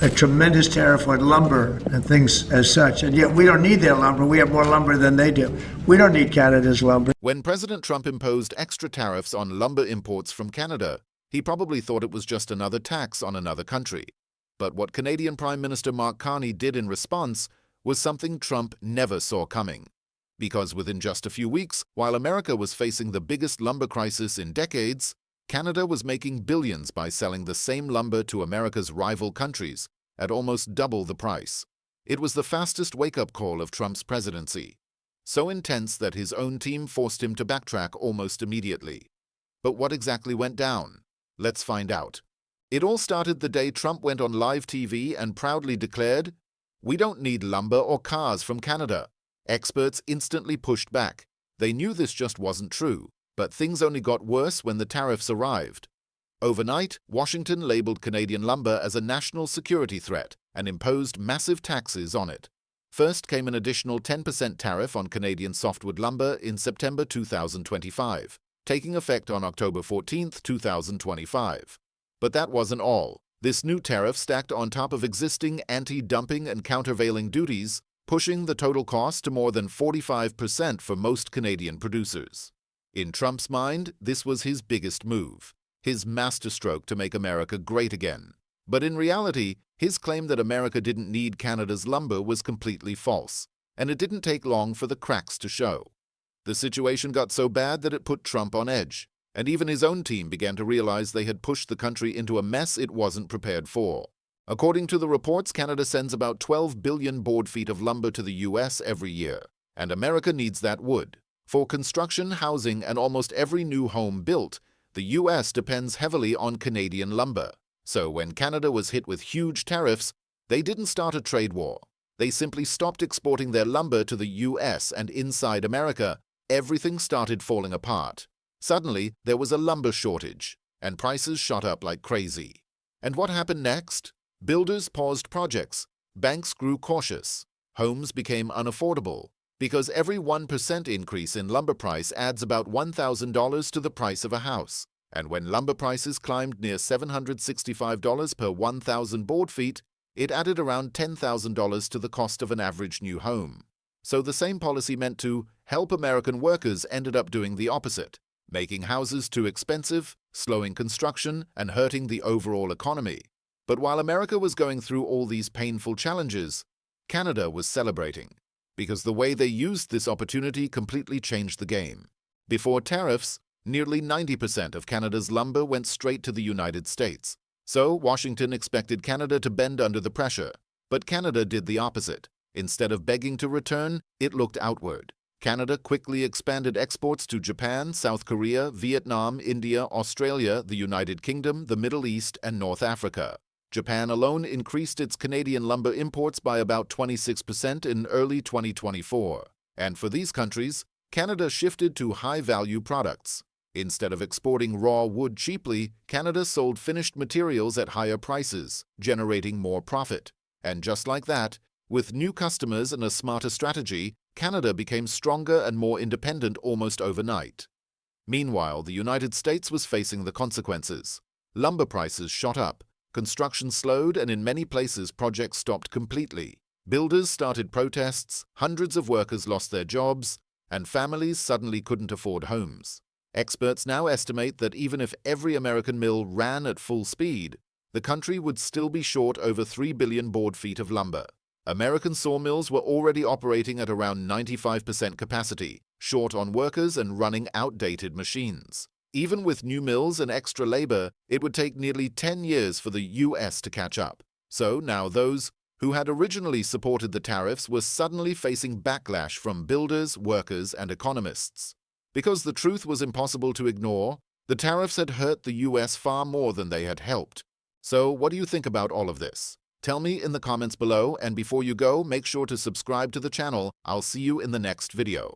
a tremendous tariff on lumber and things as such. And yet we don't need their lumber. We have more lumber than they do. We don't need Canada's lumber. When President Trump imposed extra tariffs on lumber imports from Canada, he probably thought it was just another tax on another country. But what Canadian Prime Minister Mark Carney did in response was something Trump never saw coming. Because within just a few weeks, while America was facing the biggest lumber crisis in decades, Canada was making billions by selling the same lumber to America's rival countries at almost double the price. It was the fastest wake-up call of Trump's presidency, so intense that his own team forced him to backtrack almost immediately. But what exactly went down? Let's find out. It all started the day Trump went on live TV and proudly declared, "We don't need lumber or cars from Canada." Experts instantly pushed back. They knew this just wasn't true, but things only got worse when the tariffs arrived. Overnight, Washington labeled Canadian lumber as a national security threat and imposed massive taxes on it. First came an additional 10% tariff on Canadian softwood lumber in September 2025, taking effect on October 14, 2025. But that wasn't all. This new tariff stacked on top of existing anti-dumping and countervailing duties, pushing the total cost to more than 45% for most Canadian producers. In Trump's mind, this was his biggest move, his masterstroke to make America great again. But in reality, his claim that America didn't need Canada's lumber was completely false, and it didn't take long for the cracks to show. The situation got so bad that it put Trump on edge, and even his own team began to realize they had pushed the country into a mess it wasn't prepared for. According to the reports, Canada sends about 12 billion board feet of lumber to the U.S. every year, and America needs that wood. For construction, housing, and almost every new home built, the U.S. depends heavily on Canadian lumber. So when Canada was hit with huge tariffs, they didn't start a trade war. They simply stopped exporting their lumber to the U.S., and inside America, everything started falling apart. Suddenly, there was a lumber shortage, and prices shot up like crazy. And what happened next? Builders paused projects, banks grew cautious, homes became unaffordable, because every 1% increase in lumber price adds about $1,000 to the price of a house. And when lumber prices climbed near $765 per 1,000 board feet, it added around $10,000 to the cost of an average new home. So the same policy meant to help American workers ended up doing the opposite, making houses too expensive, slowing construction, and hurting the overall economy. But while America was going through all these painful challenges, Canada was celebrating, because the way they used this opportunity completely changed the game. Before tariffs, nearly 90% of Canada's lumber went straight to the United States. So Washington expected Canada to bend under the pressure, but Canada did the opposite. Instead of begging to return, it looked outward. Canada quickly expanded exports to Japan, South Korea, Vietnam, India, Australia, the United Kingdom, the Middle East, and North Africa. Japan alone increased its Canadian lumber imports by about 26% in early 2024. And for these countries, Canada shifted to high-value products. Instead of exporting raw wood cheaply, Canada sold finished materials at higher prices, generating more profit. And just like that, with new customers and a smarter strategy, Canada became stronger and more independent almost overnight. Meanwhile, the United States was facing the consequences. Lumber prices shot up, construction slowed, and in many places projects stopped completely. Builders started protests, hundreds of workers lost their jobs, and families suddenly couldn't afford homes. Experts now estimate that even if every American mill ran at full speed, the country would still be short over 3 billion board feet of lumber. American sawmills were already operating at around 95% capacity, short on workers and running outdated machines. Even with new mills and extra labor, it would take nearly 10 years for the U.S. to catch up. So now those who had originally supported the tariffs were suddenly facing backlash from builders, workers, and economists. Because the truth was impossible to ignore, the tariffs had hurt the U.S. far more than they had helped. So what do you think about all of this? Tell me in the comments below, and before you go, make sure to subscribe to the channel. I'll see you in the next video.